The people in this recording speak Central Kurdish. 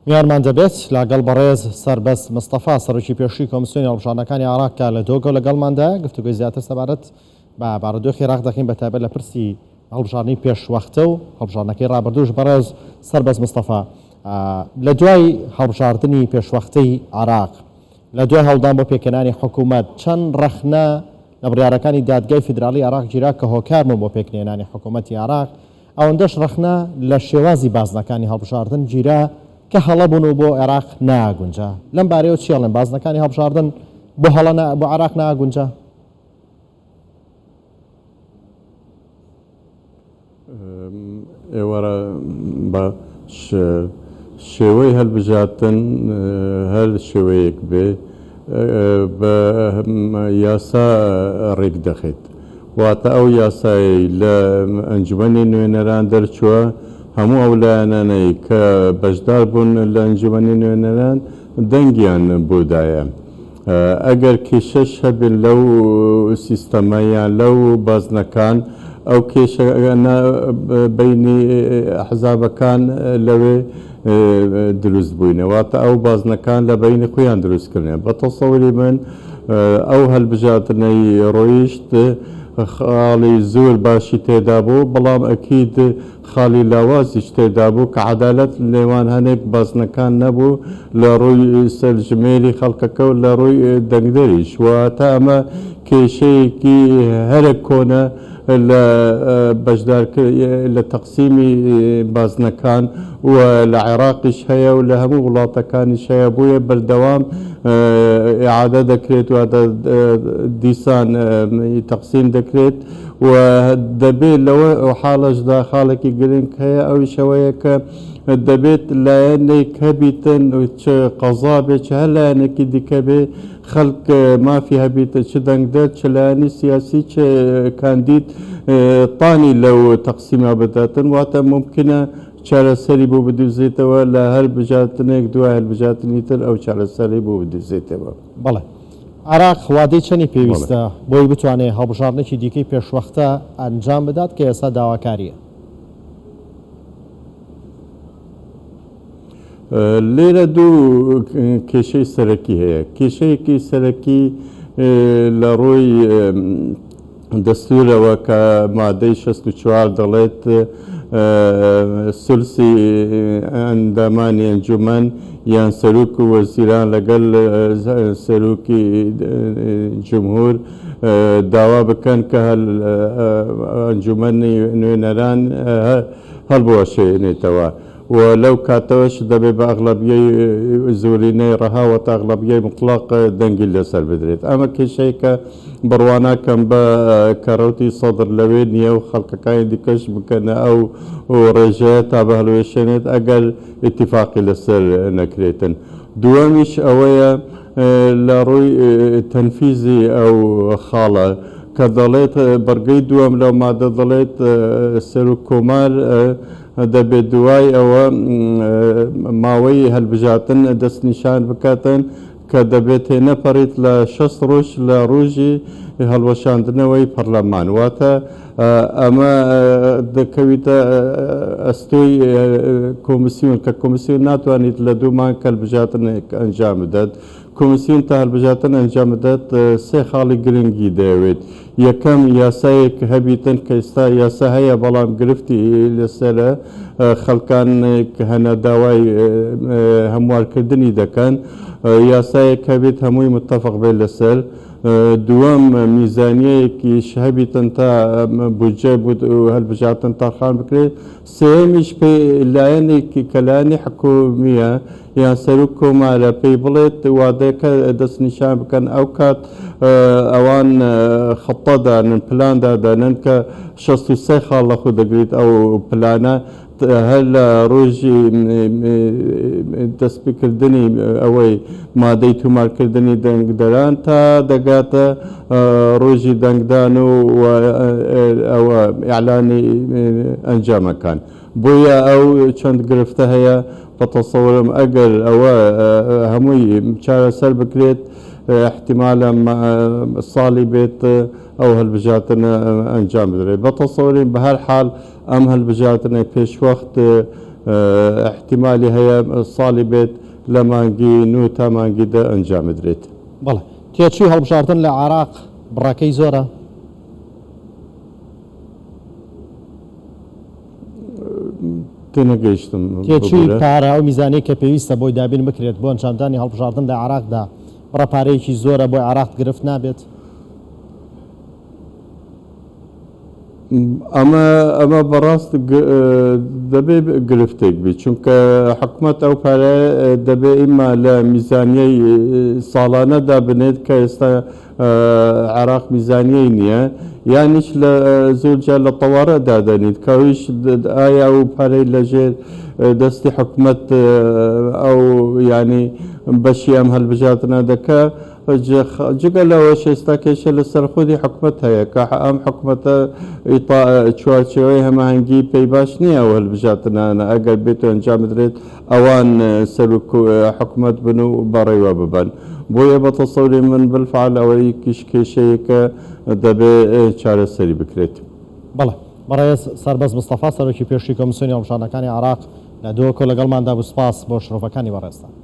میانمان دەبێت لەگەڵ بەڕێز سەربەست مستەفا سەرۆکی پێشووی کۆمیسیۆنی هەڵبژاردنەکانی عێراقکە لە دۆگۆ لەگەڵماندا گفتوگوی زیاتر سەبارەت بە بارودۆخی عێراق دەکەین بەتایبەت لە پرسی هەڵبژاردننی پێشوەختە و هەڵبژاردنەکەی ڕابردووش بەڕێز سەربەست مستەفا لە دوای هەڵبژاردننی پێشوەختەی عێراق لە دوای هەڵدان بۆ پێکەنانی حکوومەت چەند ڕەخنە لە بڕیارەکانی دادگای فیدراڵی عێراق گیرا کە هۆکاربوون بۆ پێکهێنانی حکوومەتی عێراق ئەوەندەش ڕەخنە لە شێوازی بازنەکانی هەڵبژاردن گیرا کە هەڵەبوون و بۆ عێراق ناگونجا لەم بارەیەوە چیڵێن بازنەکانی هەڵبژاردن بۆ بۆ عێراق ناگونجا ئێوەرە بە شێوەی هەڵبژاردن هەر شێوەیەک بێ بە یاسا ڕێک دەخێت واتە ئەو یاسایی لە ئەنجومەنی نوێنەران دەرچووە هەموو ئەو لایەنانەی کە بەشدار بوون لە ئەنجومەنی نوێنەران دەنگیان بۆدایە ئەگەر کێشەش هەبێت لەو سیستەمەیان لەو بازنەکان ئەو کێشەنە بینی حزابەکان لەوێ دروست بووینەوەتە ئەو بازنەکان لە بینی خۆیان دروستکردن بە تەسەوری من ئەو هەڵبژاردنەی ڕۆیشت خاڵی زۆر باشی تێدا بوو بەڵام ئەکید خاڵی لاوازیش تێدا بوو کە عەدالەت لێوان هەنێک بازنەکان نەبوو لە ڕووی سەرژمێری خەڵکەکە و لە ڕووی دەنگدەریش واتە ئەمە کێشەیەکی هەرە کۆنە لە لە تەقسیمی بازنەکان و لە عێراقیش هەیە و لە هەموو وڵاتەکانیش هەیە بووە بەردەوام ئیعادە دەکرێت و دیسان تەقسیم دەکرێت و دەبێت لەوە حاڵەشدا خاڵێکی گرنگ هەیە ئەویشەوەیە کە دەبێت لایەنێک هەبیتن چ قەزا بێ چ هەر لایەنێکی دیکە بێ خەڵک مافی هەبیتە چ دەنگدەر چ لایەنی سیاسی چ کاندید تانی لەو تەقسیما بداتن واتە ممکنە چارەسەری بۆ بدوزێتەوە لە هەر بژاتنێک دوای هەڵبژاتنی تر ئەو چارەسەری بۆ بدوزێتەوە. بەڵێ عێراق وادەی چەندی پێویستە بۆی بتوانێت هەڵبژاردنێکی دیکەی پێشوەختە ئەنجام بدات کە ئێستا داواکاریە. لێرە دوو کێشەی سەرەکی هەیە کێشەیەکی سەرەکی لە ڕۆی دەستورەوە کە مادەی 64 دەڵێت سولسی ئەندامانی ئەنجومەن یان سەرۆک و وەزیران لەگەڵ سەرۆکی جمهور داوا بکەن کە ئەنجومەنی نوێنەران هەڵبوەشێنێتەوە و لەو کاتەوەش دەبێت بە ئەغڵەبیەی زۆرینەی ڕەهاوەتە ئەغڵەبیەی مطلق دەنگی لەسەر بدرێت ئەمە کێشەی کە بڕواناکەم بە کەڕوتی سەدر لەوێ نییە و خەڵکەکانی دیکەش بکەنە ئەو ڕێژەیە تا بە هەڵوێشێنێت ئەگەر ئیتیفاقی لەسەر نەکرێتن دووەمیش ئەوەیە لە ڕووی تەنفیزی ئەو خاڵە کە دەڵێت بەرگەی دووەم لەو مادە دەڵێت سەرۆک کۆمار دەبێت دوای ئەوە ماوەی هەڵبژاتن دەستنیشان بکاتن کە دەبێت نەپەڕیت لە 6 ڕۆژ لە ڕۆژی هەڵوەشاندنەوەی پەرلەمان واتە ئەمە دەکەویتە ئەستۆی کۆمیسیۆن کە کۆمیسیۆن ناتوانێت لە دوومان کە هەڵبژاتنێک ئەنجام بدات کۆمیسیۆن تا هەڵبژاتن ئەنجام بدات سێ خاڵی گرنگی دەیەوێت یەکەم یاسایەک هەبیتن کە ئێستا یاسا هەیە بەڵام گرفتی لەسرە خەڵکان هەنە داوای هەموارکردنی دەکەن یاسایەک هەبێت هەمووی متتەفق بێت لەسەر دووەم میزانیەیەکیش هەبیتن تا بودجە هەڵبژاتن تاخان بکرێت سێمیش پێی لایەنێکی کەلایەنی حکومیە یان سەرۆک کۆمارە پێی بڵێت وادەیەکە دەستنیشان بکەن ئەو کات ئەوان خەتەدانن پلاندادانن کە 63 خاڵ لە خۆ دەگریت ئەو پلانە هەر لە ڕۆژی دەستپێکردنی ئەوەی مادەی تومارکردنی دەنگدەران تا دەگاتە ڕۆژی دەنگدان و ئەوە ئیعلانی ئەنجامەکان بۆیە ئەو چەند گرفتە هەیە بە تەسەوورم ئەگەر ئەوە هەمووی چارەسەر بکرێت احتیمالە ساڵی بێت ئەو هەڵبژاتنە ئەنجام بدرێت بە تەسەووریم بە هەر حاڵ ئەم هەڵبژاتنە پێشوەخت احتیمالی هەیە ساڵی بێت لە مانگی 9 تا مانگی 10 ئەنجام بدرێت. بەڵێ تێچووی هەڵبژاردن لە عێراق بڕەکەی زۆرە؟ تێنەگەیشتم. تێچووی پارە ئەو میزانەی کە پێویستە بۆی دابین بکرێت بۆ ئەنجامدانی هەڵبژاردن لە عێراقدا بڕە پارەیەکی زۆرە بۆی عێراق گرفت نابێت؟ ئەمە بەڕاست دەبێ گرفتێک بێت چونکە حکوومەت ئەو پارە دەبێ ئیما لە میزانیەی ساڵانەدا بنێت کە ئێستا عێراق میزانیەی نییە یانیش لە زۆرجار لە تەوارە دادەنیت کەویش ئایا ئەو پارەی لەژێر دەستی حکوومەت ئەو ینی بەشی ئەم هەڵبژاردنە دەکە جگە لەوەش ئێستا کێشە لەسەر خودی حکوومەت هەیە کە ئەم حکوومەتە چوارچێوەی هەماهنگگی پێی باش نییە ئەو هەڵبژاردنانە ئەگەر بێت و ئەنجام بدرێت ئەوان سەر حکوومەت بن و بەڕێوە ببن بۆیە بە تەسەوری من بالفعل ئەوەی کێشەیەکە دەبێ چارەسەری بکرێت. بەڵێ بەڕێز سەربەز مستەفا سەرۆکی پێشووی کۆمیسیۆنی هەڵبژاردنەکانی عێراق لە دۆکۆ لەگەڵماندا بوو. سپاس بۆ شرۆفەکانی بەڕێزتان.